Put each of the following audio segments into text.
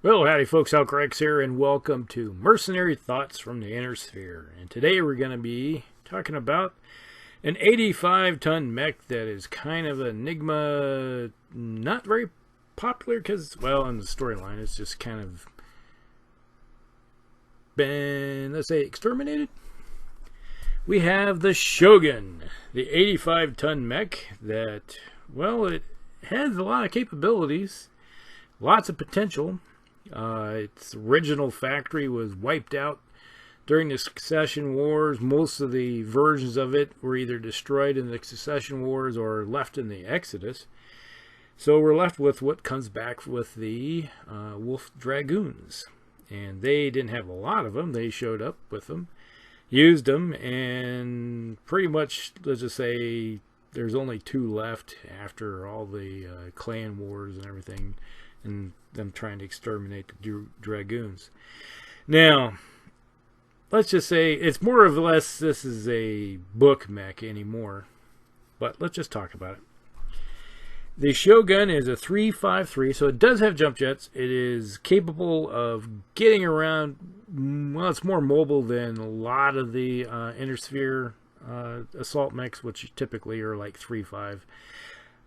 Well, howdy folks, Alcrex here, and welcome to Mercenary Thoughts from the Inner Sphere. And today we're going to be talking about an 85-ton mech that is kind of an enigma, not very popular because, well, in the storyline, it's just kind of been, let's say, exterminated. We have the Shogun, the 85-ton mech that, well, it has a lot of capabilities, lots of potential. Its original factory was wiped out during the Succession Wars. Most of the versions of it were either destroyed in the Succession Wars or left in the Exodus. So we're left with what comes back with the Wolf Dragoons. And they didn't have a lot of them. They showed up with them, used them, and pretty much, let's just say, there's only two left after all the clan wars and everything, and them trying to exterminate the Dragoons. Now, let's just say it's more or less this is a book mech anymore, but let's just talk about it. The Shogun is a 353, so it does have jump jets. It is capable of getting around. Well, it's more mobile than a lot of the Inner Sphere assault mechs, which typically are like 3.5.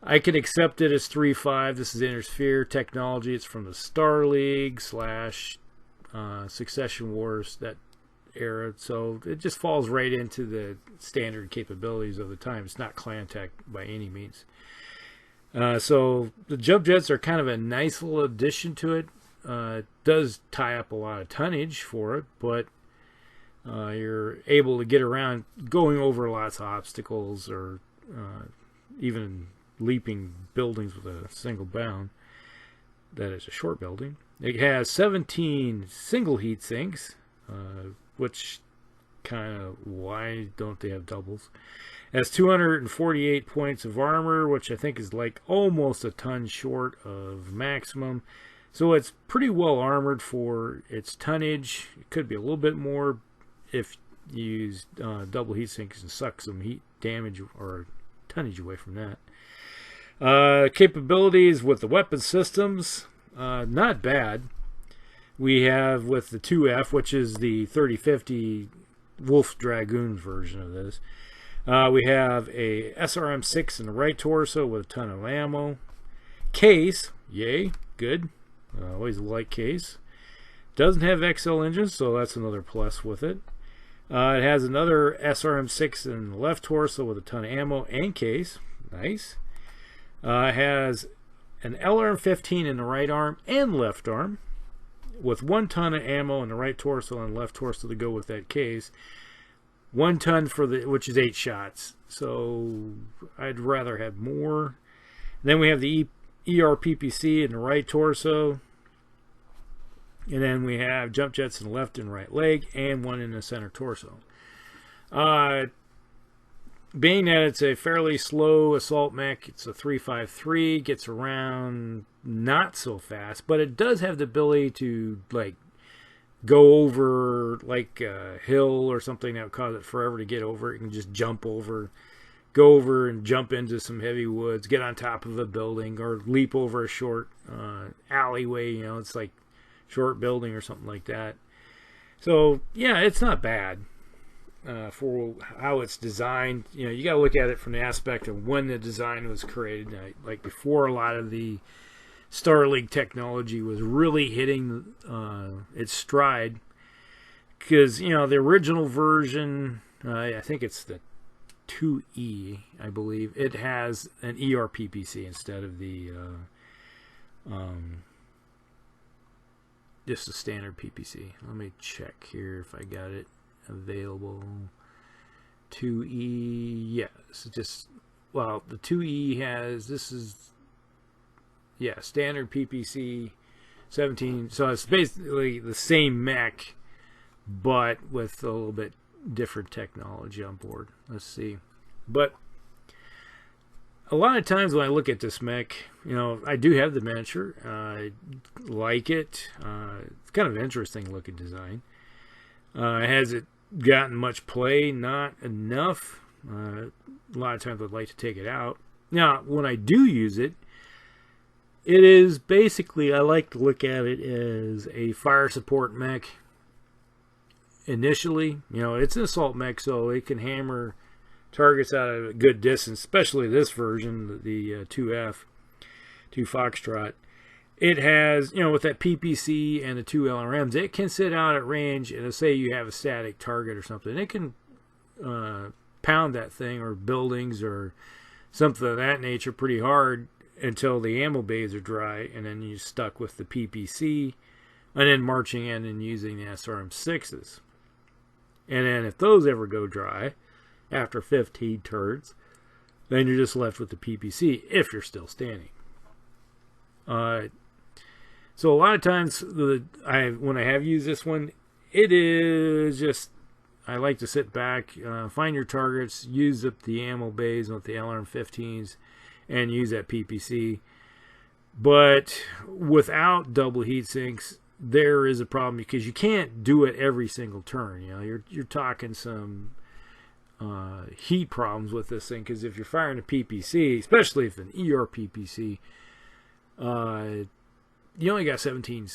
I can accept it as 3.5. This is Inner Sphere technology. It's from the Star League / Succession Wars, that era. So it just falls right into the standard capabilities of the time. It's not clan tech by any means. So the jump jets are kind of a nice little addition to it. It does tie up a lot of tonnage for it, but you're able to get around going over lots of obstacles, or even leaping buildings with a single bound. That is a short building. It has 17 single heat sinks, which kind of, why don't they have doubles? It has 248 points of armor, which I think is like almost a ton short of maximum. So it's pretty well armored for its tonnage. It could be a little bit more if you use double heat sinks and suck some heat damage or tonnage away from that. Capabilities with the weapon systems, not bad. We have with the 2F, which is the 3050 Wolf Dragoon version of this. We have a SRM-6 in the right torso with a ton of ammo. Case, yay, good. Always like case. Doesn't have XL engines, so that's another plus with it. It has another SRM-6 in the left torso with a ton of ammo and case. Nice. It has an LRM-15 in the right arm and left arm, with 1 ton of ammo in the right torso and left torso to go with that case. 1 ton for the, which is 8 shots. So I'd rather have more. Then we have the ERPPC in the right torso. And then we have jump jets in the left and right leg, and 1 in the center torso. Being that it's a fairly slow assault mech, it's a 353, gets around not so fast, but it does have the ability to like go over like a hill or something that would cause it forever to get over. It can just jump over, go over and jump into some heavy woods, get on top of a building, or leap over a short alleyway. You know, it's like short building or something like that. So yeah, it's not bad. For how it's designed. You know, you got to look at it from the aspect of when the design was created. Like before a lot of the Star League technology was really hitting its stride, because you know the original version, I think it's the 2E, I believe, it has an ERPPC instead of the just a standard PPC. Let me check here if I got it available. 2E, yes, just, well, the 2E has, this is, yeah, standard PPC 17, so it's basically the same mech but with a little bit different technology on board. Let's see. But a lot of times when I look at this mech, you know, I do have the miniature. I like it. It's kind of an interesting looking design. Has it gotten much play? Not enough. A lot of times I'd like to take it out. Now, when I do use it, It is basically, I like to look at it as a fire support mech initially. You know, it's an assault mech, so it can hammer targets out of a good distance, especially this version, the 2F, 2 Foxtrot. It has, you know, with that PPC and the 2 LRMs, it can sit out at range, and say you have a static target or something, it can pound that thing or buildings or something of that nature pretty hard until the ammo bays are dry, and then you're stuck with the PPC, and then marching in and using the SRM6s. And then if those ever go dry, after 15 turns, then you're just left with the PPC, if you're still standing. So a lot of times, when I have used this one, it is just, I like to sit back, find your targets, use up the ammo bays with the LRM-15s, and use that PPC. But without double heat sinks, there is a problem because you can't do it every single turn. You know, you're talking some heat problems with this thing, because if you're firing a PPC, especially if an ER PPC, you only got 17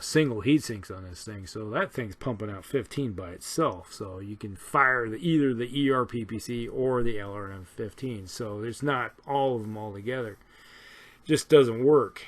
single heat sinks on this thing, so that thing's pumping out 15 by itself. So you can fire either the ER PPC or the LRM-15. So there's not all of them all together. It just doesn't work.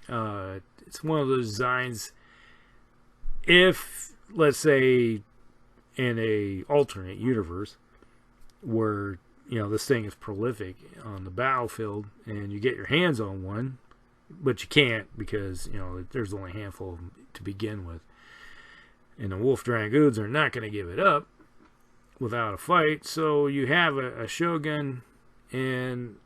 It's one of those designs. If, let's say, in a alternate universe where, you know, this thing is prolific on the battlefield and you get your hands on one, but you can't because, you know, there's only a handful of them to begin with, and the Wolf Dragoons are not going to give it up without a fight. So you have a Shogun, and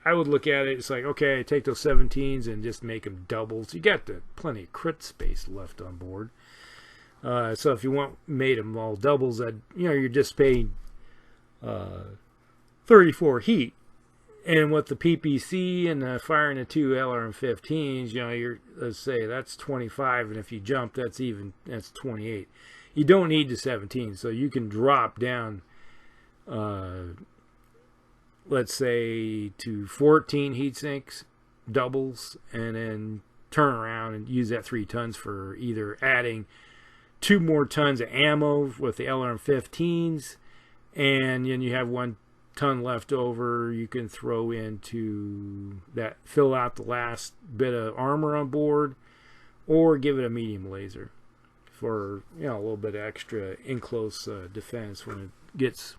I would look at it, it's like, okay, take those 17s and just make them doubles. You got plenty of crit space left on board. So if you made them all doubles, that, you know, you're just paying 34 heat. And with the PPC and firing the 2 LRM-15s, you know, let's say that's 25, and if you jump, that's 28. You don't need the 17, so you can drop down, let's say, to 14 heat sinks, doubles, and then turn around and use that 3 tons for either adding 2 more tons of ammo with the LRM-15s, and then you have 1 ton left over you can throw into that, fill out the last bit of armor on board, or give it a medium laser for, you know, a little bit of extra in-close defense when it gets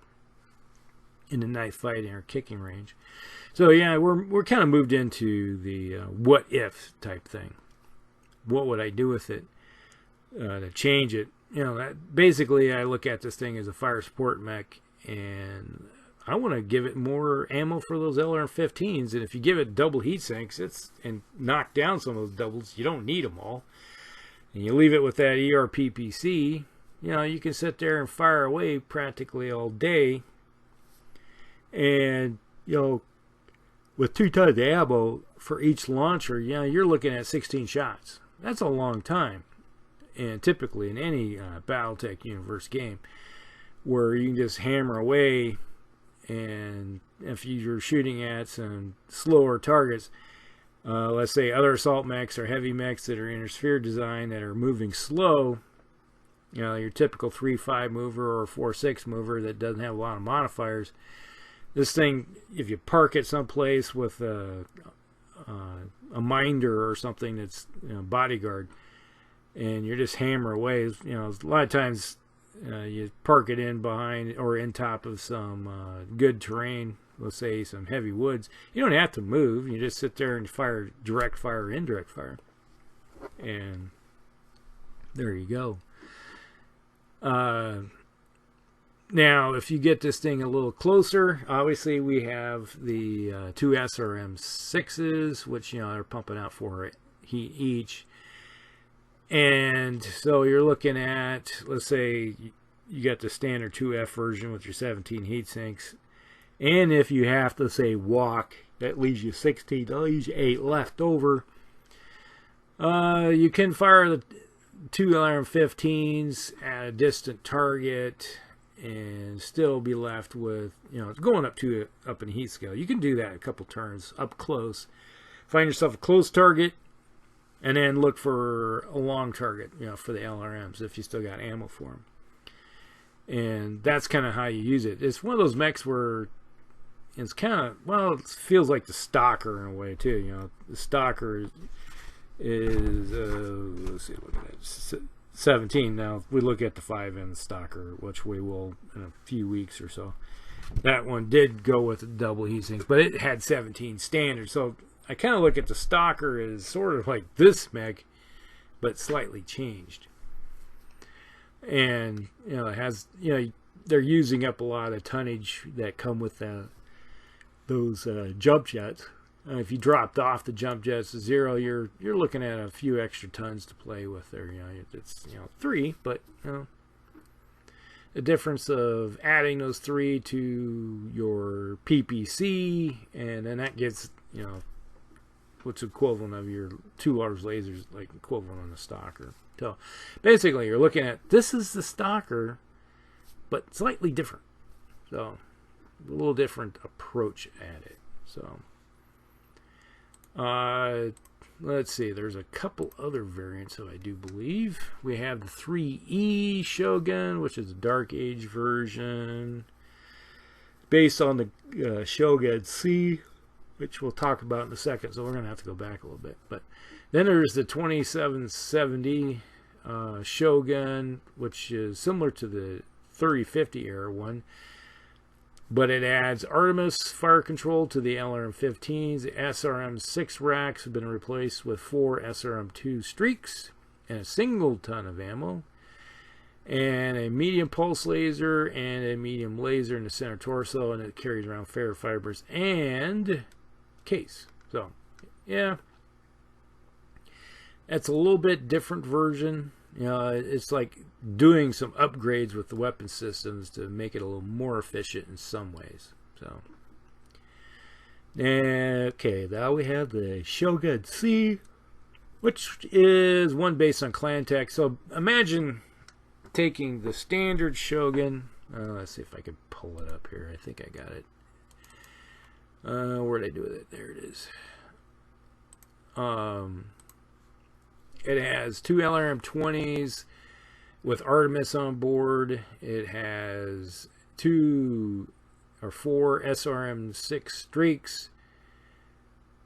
in the knife fighting or kicking range. So yeah, we're kind of moved into the what if type thing. What would I do with it to change it? You know, that basically I look at this thing as a fire support mech, and I want to give it more ammo for those LRM-15s, and if you give it double heat sinks, and knock down some of those doubles, you don't need them all, and you leave it with that ER PPC, you know, you can sit there and fire away practically all day, and, you know, with 2 tons of ammo for each launcher, you know, you're looking at 16 shots. That's a long time, and typically in any Battletech Universe game, where you can just hammer away. And if you're shooting at some slower targets, let's say other assault mechs or heavy mechs that are inner sphere design that are moving slow, you know, your typical 3-5 mover or 4-6 mover that doesn't have a lot of modifiers, this thing, if you park it someplace with a minder or something that's, you know, bodyguard, and you're just hammer away, you know, a lot of times you park it in behind or in top of some good terrain, let's say some heavy woods. You don't have to move. You just sit there and fire direct fire or indirect fire. And there you go. Now, if you get this thing a little closer, obviously we have the 2 SRM6s, which, you know, are pumping out 4 heat each. And so you're looking at, let's say you got the standard 2F version with your 17 heat sinks, and if you have to, say, walk, that leaves you 16, that leaves you 8 left over. You can fire the 2 LRM-15s at a distant target and still be left with, you know, it's going up in heat scale. You can do that a couple turns up close, find yourself a close target, and then look for a long target, for the LRMs if you still got ammo for them. And that's kind of how you use it. It's one of those mechs where it's kind of, well, it feels like the Stalker in a way too. The Stalker is let's see, look at that, 17. Now, if we look at the 5N Stalker, which we will in a few weeks or so, that one did go with the double heat sinks, but it had 17 standard. So I kind of look at the Stalker as sort of like this mech, but slightly changed. And it has, they're using up a lot of tonnage that come with those jump jets. If you dropped off the jump jets to 0, you're looking at a few extra tons to play with there. It's 3, but the difference of adding those 3 to your PPC, and then that gets what's equivalent of your 2 large lasers, like equivalent on the Stalker. So basically, you're looking at, this is the Stalker, but slightly different. So a little different approach at it. So let's see, there's a couple other variants that I do believe. We have the 3E Shogun, which is a Dark Age version, based on the Shogun C, which we'll talk about in a second, so we're going to have to go back a little bit. But then there's the 2770 Shogun, which is similar to the 3050 era one, but it adds Artemis fire control to the LRM-15s. The SRM-6 racks have been replaced with 4 SRM-2 streaks and a single ton of ammo, and a medium pulse laser and a medium laser in the center torso, and it carries around ferrofibers and case. So yeah, that's a little bit different version. It's like doing some upgrades with the weapon systems to make it a little more efficient in some ways. So okay, now we have the Shogun C, which is one based on clan tech. So imagine taking the standard Shogun. Let's see if I can pull it up here. I think I got it. Where did I do with it? There it is. It has 2 LRM-20s with Artemis on board. It has 2 or 4 SRM-6 streaks.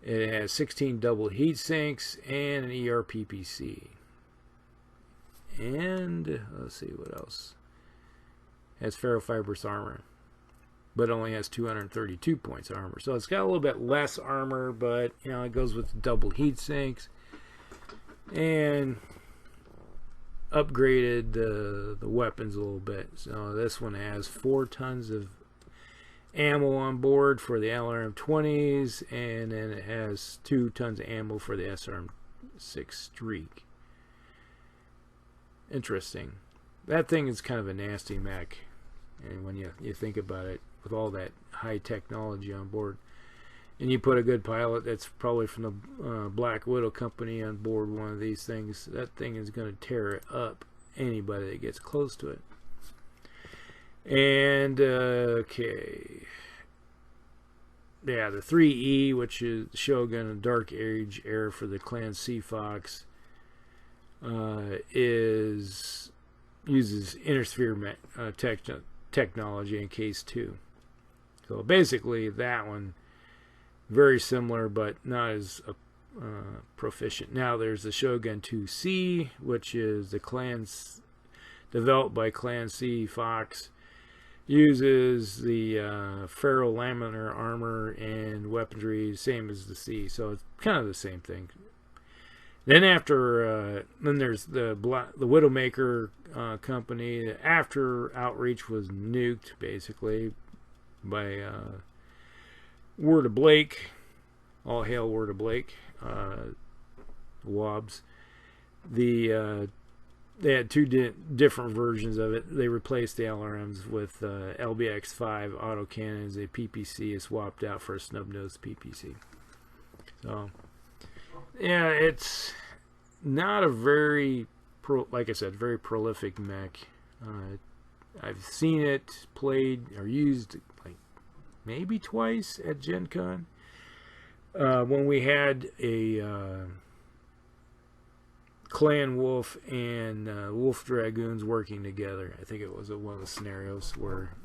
It has 16 double heat sinks and an ERPPC. And let's see what else. It has ferrofibrous armor, but only has 232 points armor. So it's got a little bit less armor, but it goes with double heat sinks. And upgraded the weapons a little bit. So this one has 4 tons of ammo on board for the LRM-20s, and then it has 2 tons of ammo for the SRM-6 streak. Interesting. That thing is kind of a nasty mech, and when you think about it, with all that high technology on board, and you put a good pilot that's probably from the Black Widow company on board one of these things, that thing is going to tear up anybody that gets close to it. And okay, yeah, the 3E, which is Shogun and Dark Age era for the Clan Sea Fox, uses intersphere technology in case 2. So basically, that one very similar, but not as proficient. Now there's the Shogun 2C, which is the clans developed by Clan Sea Fox. Uses the ferrolaminar armor and weaponry, same as the C. So it's kind of the same thing. Then after, then there's the Widowmaker company. After Outreach was nuked, basically, by Word of Blake. All hail Word of Blake. Wobbs. They had 2 different versions of it. They replaced the LRMs with LBX-5 autocannons. A PPC is swapped out for a snub-nosed PPC. So, yeah, it's not a very, like I said, very prolific mech. I've seen it played or used like maybe twice at Gen Con. when we had a Clan Wolf and Wolf Dragoons working together. I think it was one of the scenarios where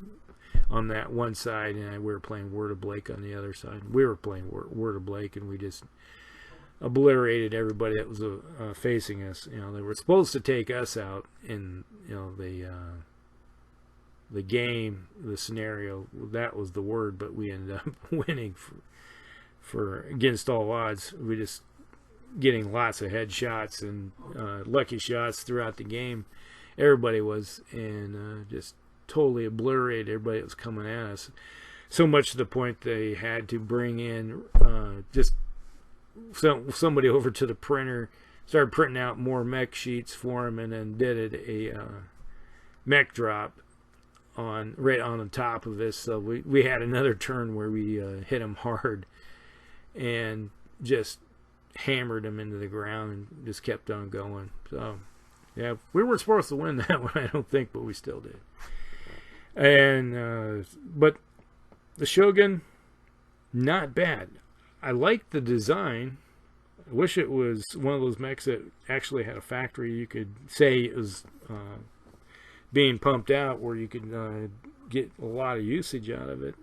on that one side and we were playing Word of Blake on the other side. We were playing Word of Blake, and we just obliterated everybody that was facing us. You know, they were supposed to take us out in, you know, the game, the scenario. That was the word, but we ended up winning for against all odds. We just getting lots of headshots and lucky shots throughout the game. Everybody was, and just totally obliterated everybody that was coming at us. So much to the point they had to bring in just somebody over to the printer, started printing out more mech sheets for him, and then did a mech drop right on the top of this. So we had another turn where we hit him hard and just hammered him into the ground and just kept on going. So yeah, we weren't supposed to win that one, I don't think, but we still did. And but the Shogun, not bad. I like the design. I wish it was one of those mechs that actually had a factory. You could say it was being pumped out, where you could get a lot of usage out of it.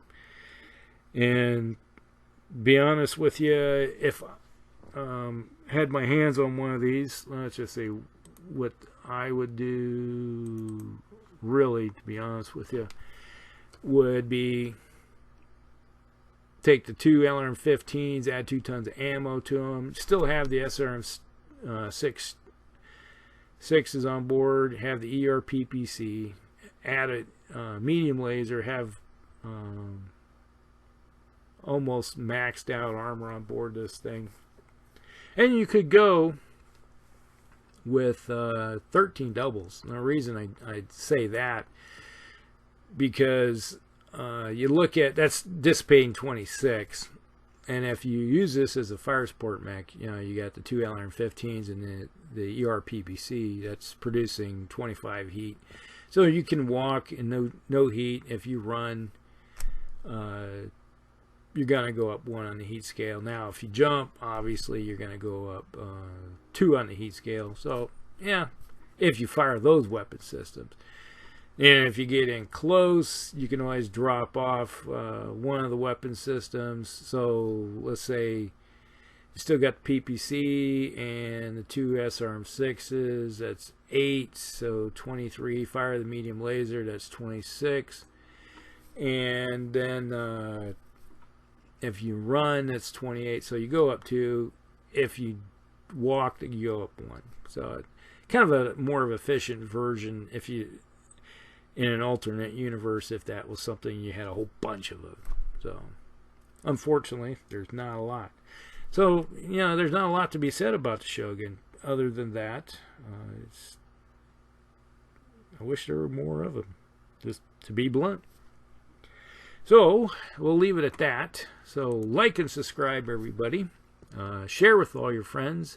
And be honest with you, if had my hands on one of these, let's just say what I would do, really, to be honest with you, would be take the two LRM-15s, add 2 tons of ammo to them, still have the SRM-6s on board, have the ERPPC, add a medium laser, have almost maxed out armor on board this thing. And you could go with 13 doubles. And the reason I'd say that, because you look at, that's dissipating 26, and if you use this as a fire support mech, you know, you got the 2 LRM-15s and the ERPPC that's producing 25 heat. So you can walk in no heat. If you run, you're going to go up 1 on the heat scale. Now, if you jump, obviously, you're going to go up 2 on the heat scale. So, yeah, if you fire those weapon systems. And if you get in close, you can always drop off 1 of the weapon systems. So, let's say you still got the PPC and the 2 SRM-6s. That's 8, so 23. Fire the medium laser, that's 26. And then if you run, it's 28. So you go up 2. If you walk, you go up 1. So kind of a more efficient version if you, in an alternate universe, if that was something you had a whole bunch of them. So unfortunately, there's not a lot. So, you know, there's not a lot to be said about the Shogun other than that. I wish there were more of them, just to be blunt. So we'll leave it at that. So like and subscribe, everybody. Share with all your friends.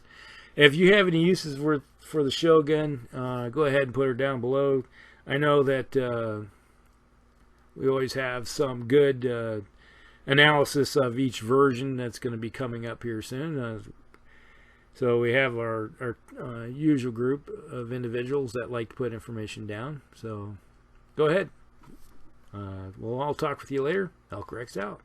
If you have any uses for the Shogun, go ahead and put her down below. I know that we always have some good analysis of each version that's going to be coming up here soon. So we have our usual group of individuals that like to put information down. So go ahead. We'll all talk with you later. Elk Rex out.